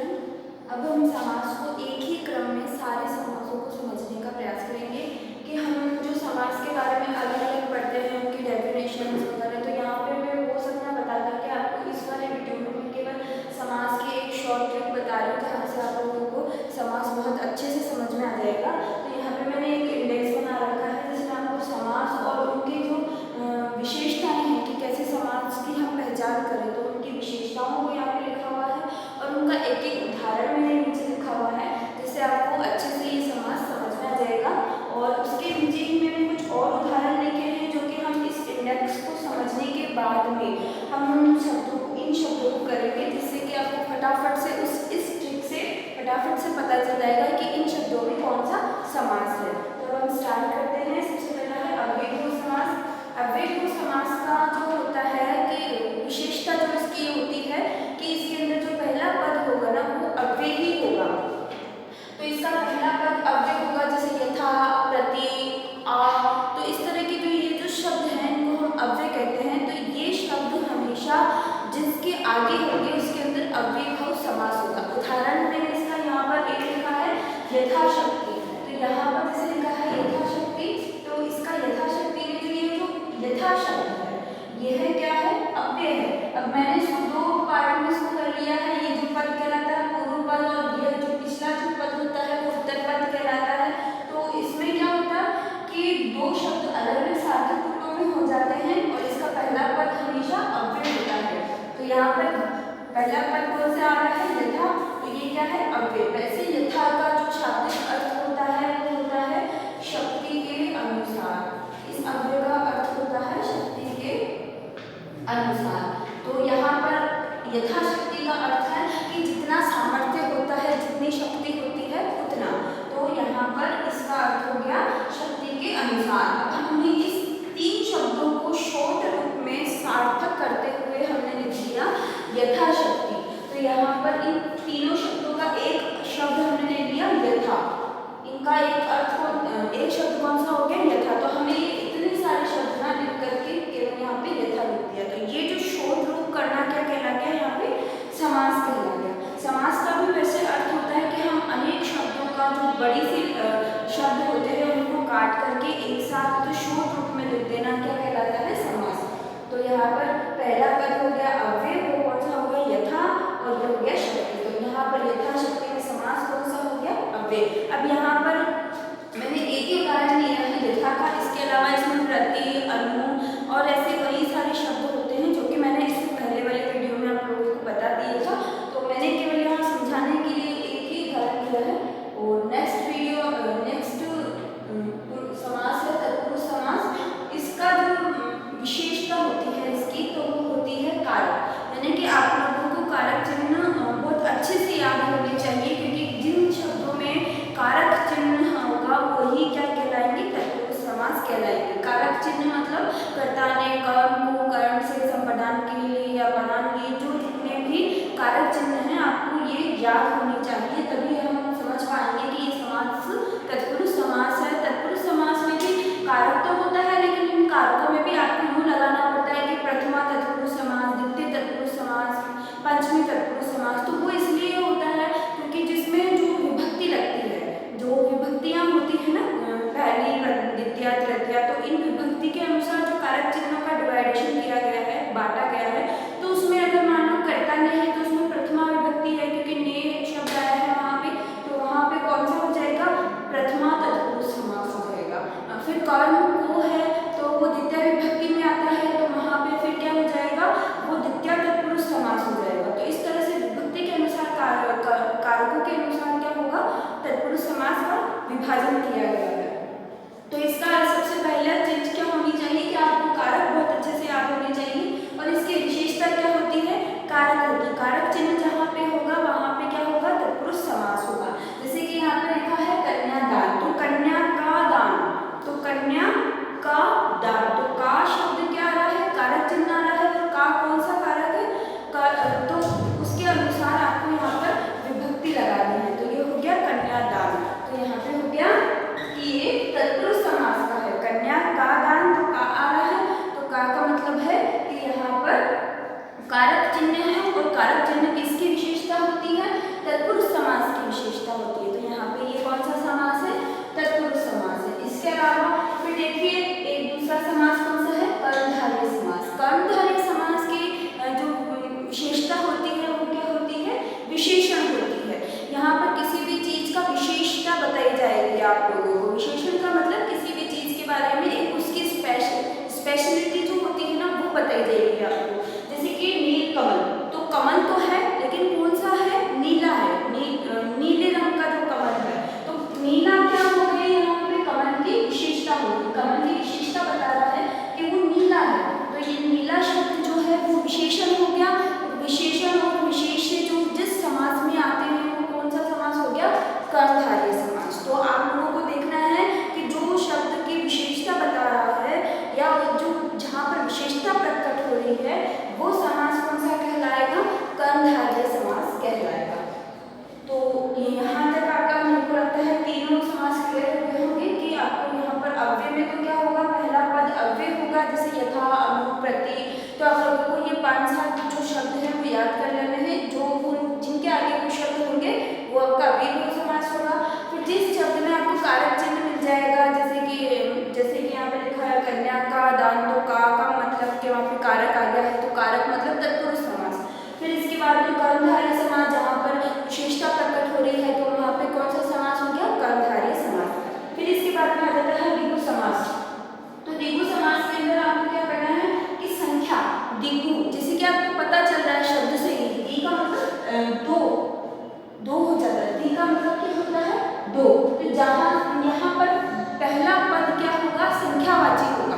Student, अब हम समास को एक ही क्रम में सारे समासों को समझने का प्रयास करेंगे कि हम जो समास के बारे में अलग अलग पढ़ते हैं उनकी डेफिनेशन वगैरह। तो यहाँ पे मैं वो सब ना बता करके आपको इस वाले वीडियो में मैं केवल समास की एक शॉर्ट ट्रिक बता रही हूँ जहाँ से आप लोगों को समास बहुत अच्छे से समझ में आ जाएगा। तो यहाँ पे मैंने एक इंडेक्स बना रखा है जिसमें आपको समास और उनकी जो विशेषताएं हैं कि कैसे समास की हम पहचान करें, तो उनकी विशेषताओं को यहाँ पे लिखा हुआ है और उनका एक एक उदाहरण मैंने नीचे लिखा हुआ है जिससे आपको अच्छे से ये समास समझ में आ जाएगा। और उसके नीचे ही मैंने कुछ और उदाहरण लिखे हैं जो कि हम इस इंडेक्स को समझने के बाद में हम इन शब्दों को करेंगे, जिससे कि आपको फटाफट से इस ट्रिक से फटाफट से पता चल जाएगा कि इन शब्दों में कौन सा समास है। तो हम स्टार्ट करते हैं। सबसे पहला है अव्ययभूत समास। अव्ययभूत समास का जो होता है कि विशेषता जो इसकी होती है कि इसके अंदर जो पहला पद होगा ना वो अव्यय ही होगा। तो इसका पहला पद अव्यय होगा, जैसे यथा, प्रति, आ। तो इस तरह के ये जो शब्द हैं इनको हम अव्यय कहते हैं। तो ये शब्द हमेशा जिसके आगे होंगे उसके अंदर अव्ययभूत समास होगा। उदाहरण मैंने इसका यहाँ पर एक लिखा है यथाशक्ति। तो यहाँ पर जैसे लिखा है यथाशक्ति, तो इसका यथाशक्ति में जो ये जो यथा शब्द है यह क्या है, अव्यय है। अब मैंने इसको दो पार्ट में इसको कर लिया है। ये जो पद कहलाता है पूर्व पद और यह जो पिछला जो पद होता है वो उत्तर पद कहलाता है। तो इसमें क्या होता है कि दो शब्द अलग अलग सार्थक रूपों में हो जाते हैं और इसका पहला पद हमेशा अव्यय होता है। तो यहाँ पर पहला पद कौन सा आ रहा है, यथा। तो ये क्या है, अव्यय। वैसे यथा का जो शाब्दिक अर्थ होता है वो होता है शक्ति के अनुसार। इस अव्यय का अर्थ होता है शक्ति के अनुसार। तो यहाँ पर यथाशक्ति का अर्थ है कि जितना सामर्थ्य होता है, जितनी शक्ति होती है उतना। तो यहाँ पर इसका अर्थ हो गया शक्ति के अनुसार। अब हमने इस तीन शब्दों को शॉर्ट रूप में सार्थक करते हुए हमने लिख दिया यथाशक्ति। तो यहाँ पर इन तीनों शब्दों का एक शब्द हमने ले लिया यथा। इनका एक अर्थ एक शब्द कौन सा हो गया, यथा। तो हमें ये इतने सारे शब्द ना लिख करके केवल यहाँ पे यथा लिख दिया। तो ये जो शॉर्ट रूप करना क्या कहला गया, यहाँ पे समास कहला गया। समास का भी वैसे अर्थ होता है कि हम अनेक शब्दों का जो बड़ी सी शब्द होते हैं उनको काट करके एक साथ तो शॉर्ट रूप में लिख देना क्या कहलाता है, समास। तो यहाँ पर पहला पद हो गया अव्यय, वो कौन सा हो गया, यथा, और ये हो गया शक्ति। तो यहाँ पर यथाशक्ति में समास कौन सा हो गया, अव्यय। अब यहाँ पर मैंने एक ही उदाहरण लिया है यथा का। इसके अलावा इसमें प्रति, अनु और ऐसे कई सारे शब्द होते हैं जो कि मैंने इससे पहले वाले वीडियो में आप लोगों को बता दिया था। तो मैंने केवल यहाँ समझाने के लिए एक ही उदाहरण लिया है। और नेक्स्ट समास है तत्पुरुष समास। इसका जो विशेषता होती है इसकी, तो वो होती है कारक। यानी कि आप लोगों को कारक चिन्ह बहुत अच्छे से याद होने चाहिए, क्योंकि जिन शब्दों में कारक चिन्ह होगा वही क्या कहलाएंगे, तत्पुरुष समास कहलाएंगे। कारक चिन्ह मतलब कर्ता ने कर्म को कर्ण से संपादन के लिए या बनान के लिए जो जितने भी कारक चिन्ह हैं आपको ये याद होने चाहिए, तभी हम समझ पाएंगे कि ये समास तत्पुरुष समास है। तत्पुरुष समास में भी कारक तो होता है, लेकिन इन कारकों में भी आपको यूँ लगाना पड़ता है कि प्रथमा तत्पुरुष समास, द्वितीय तत्पुरुष समास, पंचमी तत्पुरुष समास। तो वो इसलिए होता है क्योंकि जिसमें जो विभक्ति लगती है, जो विभक्तियाँ होती है ना, पहली, द्वितीय, तृतीय, तो इन विभक्ति के अनुसार जो कारक चिन्हों का डिवाइडेशन किया गया है, बांटा गया है। तो उसमें अगर मान लो कर्ता ने है तो उसमें प्रथमा विभक्ति है, क्योंकि ने शब्द आया है वहाँ पे, तो वहाँ पे कौन सा हो जाएगा, प्रथमा तत्पुरुष समास हो जाएगा। फिर कर्म को है तो वो द्वितीय विभक्ति में आता है, तो वहाँ पे फिर क्या हो जाएगा, वो द्वितीय तत्पुरुष समास हो जाएगा। तो इस तरह से विभक्ति के अनुसार कारकों के अनुसार क्या होगा, तत्पुरुष समास का विभाजन किया गया है। तो इसका सबसे पहला चीज क्या होनी चाहिए कि आपको कारक बहुत अच्छे से याद होने चाहिए। और इसकी विशेषता क्या होती है, कारक होती है। कारक स्पेशलिटी जो होती है ना वो बताई जाएगी आपको। जैसे कि नील कमल, तो कमल तो है लेकिन कौन सा है, नीला है, नीले रंग का जो कमल है, तो नीला क्या हो गया यहाँ पे कमल की विशेषता होगी, कमल की विशेषता बता रहा है कि वो नीला है, तो ये नीला शब्द जो है वो विशेषण हो गया। विशेषण और विशेष जो जिस समास में आते हैं वो कौन सा समास हो गया, कर्मधारय समास। तो आप लोगों को देखना है कि जो शब्द की विशेषता बता रहा है या जो जहाँ पर विशेषता प्रकट हो रही है वो समास कौन सा कहलाएगा, कर्मधारय समास कहलाएगा। तो यहाँ तक आपका मेरे को लगता है तीनों समास क्लियर हो गए होंगे कि आपको यहाँ पर अव्यय में तो क्या होगा, पहला पद अव्यय होगा जैसे यथा, अनु, प्रति। तो आप लोगों को ये 5-7 जो शब्द हैं वो याद कर लेने हैं, जो जिनके आगे वो शब्द होंगे वो आपका अव्यय समास होगा। फिर जिस शब्द में आपको कारक चिन्ह मिल जाएगा, जैसे कि यहाँ पे लिखा है कन्या का दान, तो का मतलब कि वहाँ पे कारक आ गया है, तो कारक मतलब तत्पुरुष समास। फिर इसके बाद में कर्मधारय समास, जहाँ पर विशेषता प्रकट हो रही है तो वहाँ पे कौन सा समास हो गया, कर्मधारय समास। फिर इसके बाद में आ जाता है द्विगु समास। तो द्विगु समास के अंदर आपको क्या करना है कि संख्या द्विगु, जैसे कि आपको पता चल रहा है शब्द से ही, द्वि का मतलब दो हो जाता है, द्वि का मतलब क्या होता है, दो। तो जहाँ यहाँ पर पहला पद क्या होगा, संख्यावाची होगा,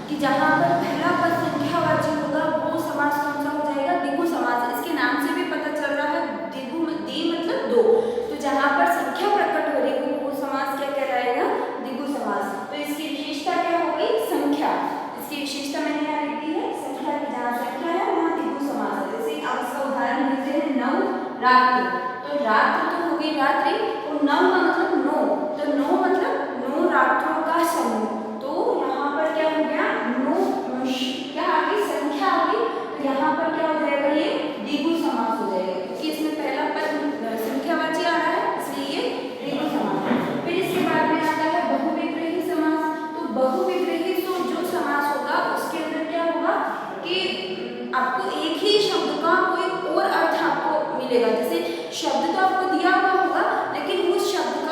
कि जहाँ पर पहला पद संख्यावाची होगा वो समास कौन सा हो जाएगा, द्विगु समास। इसके नाम से भी पता चल रहा है द्विगु, द्वि मतलब दो, तो जहाँ पर संख्या प्रकट हो रही है वो समास क्या कहलाएगा, द्विगु समास। तो इसकी विशेषता क्या हो गई, संख्या। इसकी विशेषता मैंने यहाँ लिख दी है, संख्या की जहाँ संख्या है वहाँ द्विगु समास है। जैसे आप इसका उदाहरण लेते हैं नव रात्रि, तो रात्र तो हो गई रात्रि, और नव का मतलब 9, तो 9 मतलब 9 रात्रों का समूह। तो यहाँ पर क्या हो गया, 9 क्या आ गई, संख्या आ गई, तो यहाँ पर क्या हो जाएगा, ये द्विगु समास हो जाएगा, क्योंकि इसमें पहला पद संख्यावाची आ रहा है इसलिए ये द्विगु समास। फिर इसके बाद में आता है बहुविग्रही समास। तो बहुविग्रही जो समास होगा उसके अंदर क्या होगा कि आपको एक ही शब्द का कोई और अर्थ आपको मिलेगा। जैसे शब्द तो आपको दिया हुआ होगा लेकिन उस शब्द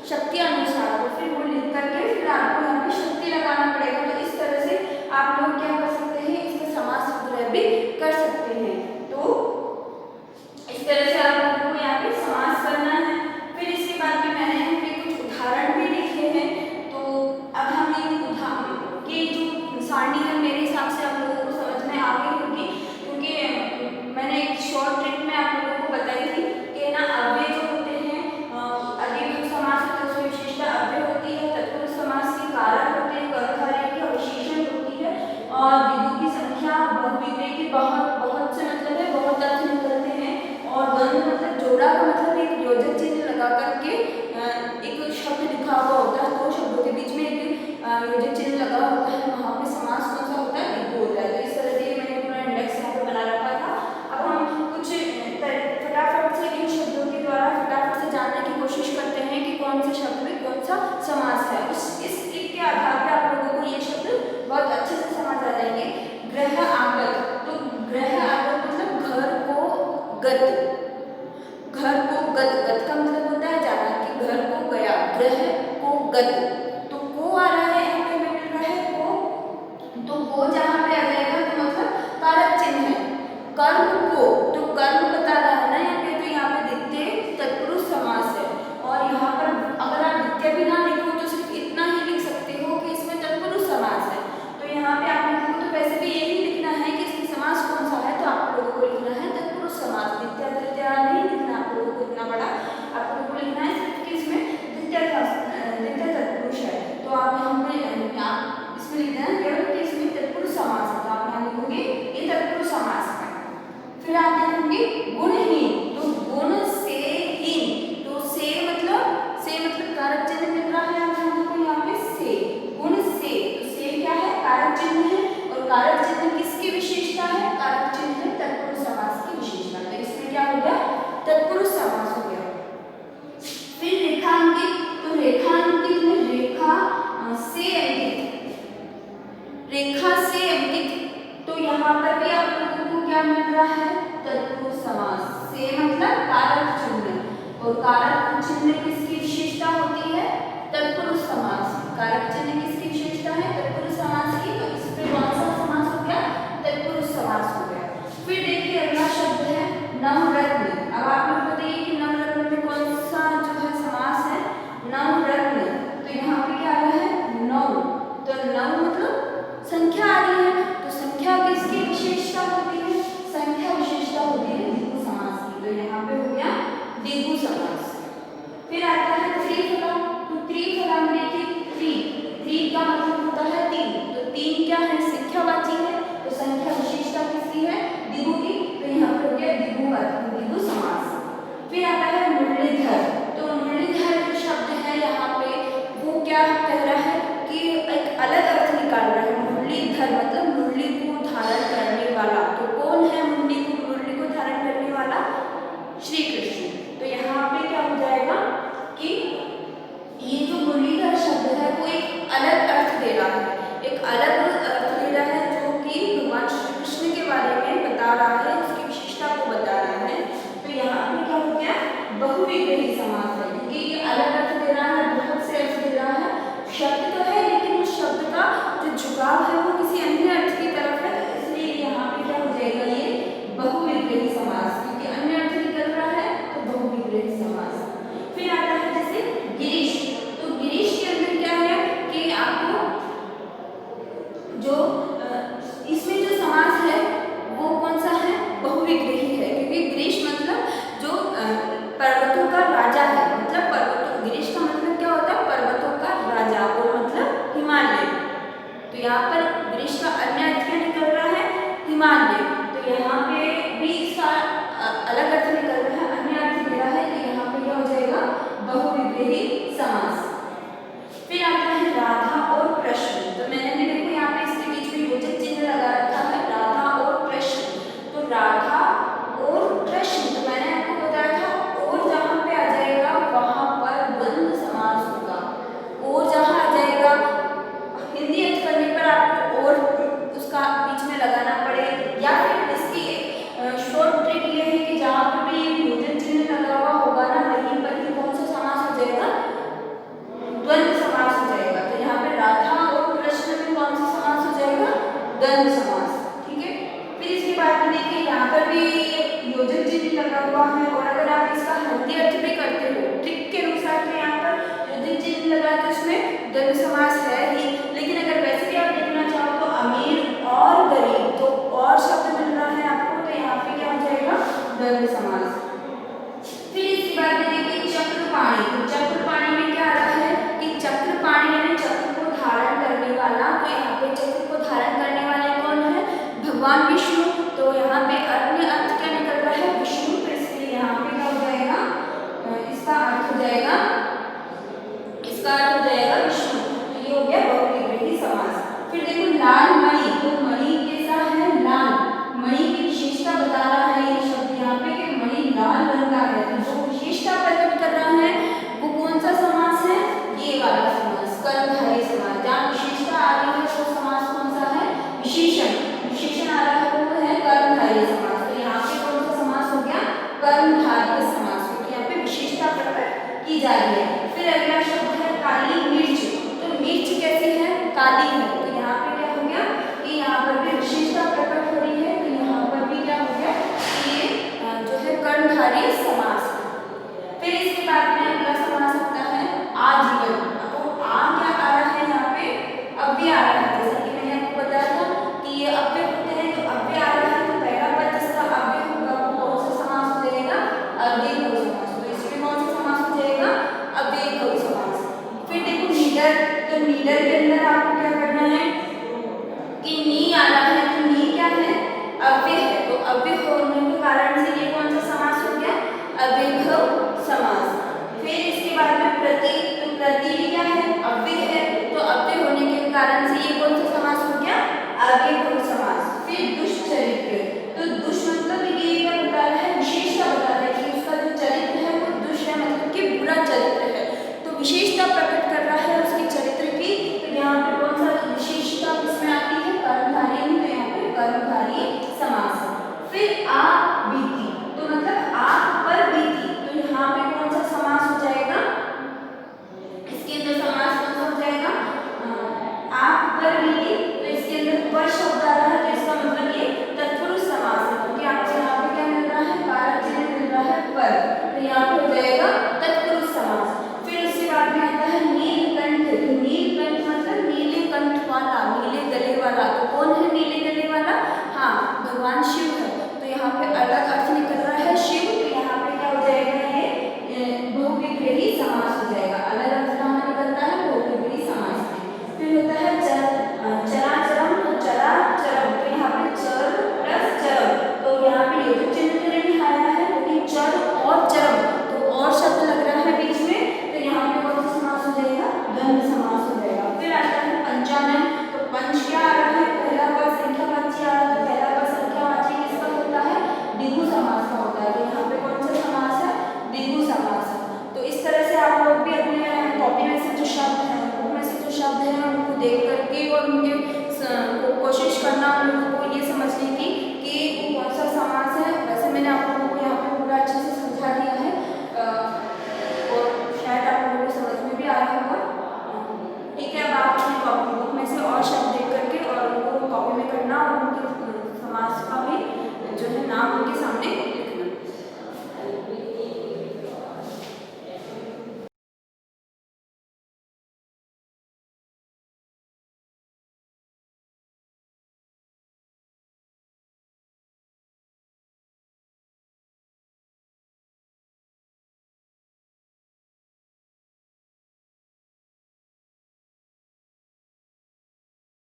शक्ति अनुसार, तो फिर वो लिख करके फिर आपको यहाँ पे शक्ति लगाना पड़ेगा। तो इस तरह से आप लोग क्या कर सकते हैं, इसका समास विग्रह भी कर सकते हैं। तो इस तरह से आप लोगों को यहाँ पे समास करना है। फिर इसके बाद में मैंने यहाँ पे कुछ उदाहरण भी लिखे हैं। तो अब हम इन उदाहरण की जो सारणी है मेरे हिसाब से आप लोगों को समझ में आ गई होगी, क्योंकि मैंने एक शॉर्ट ट्रिक में आप लोगों को बताई थी कि ना अव्यय जो होते हैं, अधिक समास होता है उसमें विशेषता अव्यय होती है, तत्पुरुष समास के कारक होते हैं, कर्मधारय की अवशेषण होती है, और द्विगु की संख्या, बहुविग्रह की बहुत से मतलब है बहुत अर्थ निकलते हैं, और द्वंद्व मतलब जोड़ा का मतलब एक योजक चिन्ह लगा करके एक शब्द लिखा हुआ होता है, दो शब्दों के बीच में एक योजक चिन्ह लगा होता है, वहाँ पे समास कौन सा होता है, द्विगु होता है। तो इस तरह से मैंने पूरा इंडेक्स यहाँ पे बना रखा था। अब हम कुछ फटाफट से इन शब्दों के द्वारा फटाफट से जानने की कोशिश करते हैं कि कौन से शब्द में कौन सा समास है। इस ट्रिक के आधार पर आप लोगों को ये शब्द बहुत अच्छे से समझ आ जाएंगे। ग्रह आगत, तो ग्रह आगत मतलब घर को गत, घर को गत का मतलब होता है जाना, कि घर को गया, ग्रह को गत, तो को आ रहा है यहाँ पे मिल रहा है को, तो को जहाँ पे आ जाएगा तो मतलब कारक चिन्ह है। कर्म को, तो कर्म बता रहा है ना यहाँ पे, तो यहाँ पे द्वितीय तत्पुरुष समास है। और यहाँ पर अगर आप द्वितीय भी ना लिखो तो सिर्फ इतना ही लिख सकते हो कि इसमें तत्पुरुष समास है। तो यहाँ पे आप लोगों को तो वैसे भी यही लिखना है कि इसमें समास कौन सा है, तो आप लोगों को लिखना है तत्पुरुष समास, द्वितीय तृतीय नहीं लिखना आप लोगों को इतना बड़ा, आप लोगों को लिखना है सिर्फ कि इसमें द्वितीय तत्पुरुष है। तो आप यहाँ पे इसमें लिखना है केवल कि इसमें तत्पुरुष समास है, तो आप यहाँ लिखोगे ये तत्पुरुष समास है। फिर आप लिखोगे गुणहीन, तो गुण से हीन, तो से मतलब कारक चिन्ह मिल रहा है आप लोगों को यहाँ पे से, गुण से, तो से क्या है, कारक चिन्ह है, और कारक चिन्ह किसकी विशेषता है, कारक चिन्ह है तत्पुरुष समास की विशेषता। तो इसमें क्या हो गया, तत्पुरुष समास हो गया। फिर रेखांकित, तो रेखांकित में रेखा से अंकित, रेखा से अंकित, तो यहाँ पर भी आप लोगों को क्या मिल रहा है, तत्पुरुष समास। से मतलब कारक चिन्ह, और कारक चिन्ह किसकी विशेषता होती है, तत्पुरुष समास। कारक चिन्ह किसकी विशेषता है, तत्पुरुष समास की, तो इस पे कौन सा समास हो गया, तत्पुरुष समास हो गया। फिर देखिए अगला शब्द है नवरत्न। अब आप लोग बताइए कि नवरत्न में कौन सा जो है समास है, नवरत्न, तो यहाँ पे क्या आ रहा है, नौ, तो नौ मतलब संख्या आ रही है, तो संख्या किसकी विशेषता होती है, संख्या विशेषता होती है द्विगु समास की, तो यहाँ पे हो गया द्विगु समास। फिर आता है त्रिफला, तो त्रिफला में देखिए त्रि का मतलब होता है तीन, तो तीन क्या है, संख्यावाची है, तो संख्या विशेषता किसकी है, द्विगु की, तो यहाँ पे हो गया द्विगु समास। फिर आता है मुरलीधर, तो मुरलीधर जो शब्द है यहाँ पे वो क्या कह रहा है कि एक अलग अर्थ निकाल रहा है। मुरलीधर मतलब मुरली को धारण करने वाला, तो कौन है मुरली को धारण करने वाला, श्री कृष्ण। तो यहाँ पे क्या हो जाएगा कि हुआ है, और अगर आप इसका हल्दी अर्थ भी करते हो ट्रिक के अनुसार तो यहाँ पर जो चिन्ह लगा है उसमें द्वंद्व समास है ही, लेकिन अगर वैसे भी आप देखना चाहो तो अमीर और गरीब तो और शब्द मिल रहा है आपको, तो यहाँ पे क्या हो जाएगा द्वंद्व समास। फिर इसके बाद में देखिए चक्रपाणी। तो चक्रपाणी में क्या आ रहा है कि चक्रपाणी यानी चक्र को धारण करने वाला, तो यहाँ पे चक्र को धारण करने वाले कौन है, भगवान विष्णु। तो यहाँ पे अन्य अर्थ क्या निकल रहा है, विष्णु, तो इसलिए यहाँ पे क्या हो जाएगा, इसका अर्थ हो जाएगा, इसका अर्थ हो जाएगा विष्णु। तो ये हो गया बहुविग्रही समास। फिर देखो लाल मणि। तो मणि कैसा है, लाल, मणि की विशेषता बता रहा है ये शब्द यहाँ पे कि मणि लाल रंग का है। तो जो विशेषता प्रकट कर रहा है वो कौन सा समास है, ये वाला समास, कर्मधारय समास। जहाँ विशेषता आ रही है वो समास कौन सा है, विशेषण, विशेषण आ रहा है वो है कर्मधारय समास। तो यहाँ पे कौन सा समास हो गया, कर्मधारय समास, क्योंकि यहाँ पे विशेषता प्रकट की जा रही है। फिर अगला शब्द है काली मिर्च। तो मिर्च कैसी है, काली है। तो यहाँ पे क्या हो गया कि यहाँ पर भी विशेषता प्रकट हो रही है, तो यहाँ पर भी क्या हो गया कि ये जो है कर्मधारय समास। फिर इसके बाद में अगला समास होता है आजीवन। तो आ क्या आ रहा है यहाँ पे, अव्यय आ रहा है, जैसा कि मैंने आपको बताया था कि ये अव्यय होते हैं, तो अव्यय आ रहा है, तो पहला पद जिसका अव्यय होगा वो कौन सा समास हो जाएगा, अव्ययभावी समास। तो इसमें कौन सा समास हो जाएगा, अव्ययभावी समास। फिर देखो नीडर। तो नीडर के अंदर आपको क्या करना है कि नी आ रहा है, तो नी क्या है, अव्यय है। तो अव्यय होने के कारण से ये कौन सा समास हो गया, अव्ययभाव समास। फिर इसके बाद में प्रति। तो प्रति भी क्या है, अव्यय है, तो अव्यय होने के कारण से ये कौन सा समास हो गया, अव्ययभाव समास। फिर दुष्चरित्र। तो दुष्ट मतलब ये क्या बता रहा है, विशेषता बता रहा है कि उसका जो चरित्र है वो दुष्ट है, मतलब कि बुरा चरित्र है। तो विशेषता प्रकट कर रहा है उसके चरित्र की। तो यहाँ पे कौन सा विशेषता इसमें आती है, कर्मधारय में, तो यहाँ पे कर्मधारय समास। फिर आ बीती। तो मतलब आग पर बीती, तो यहाँ पे कौन सा समास हो जाएगा, इसके अंदर समास कौन सा हो जाएगा, आग पर बीती। तो इसके अंदर पर शब्द आ रहा है, तो इसका मतलब ये तत्पुरुष समास है, क्योंकि आपको यहाँ पे क्या मिल रहा है, कारक चिन्ह मिल रहा है पर, तो यहाँ पे हो जाएगा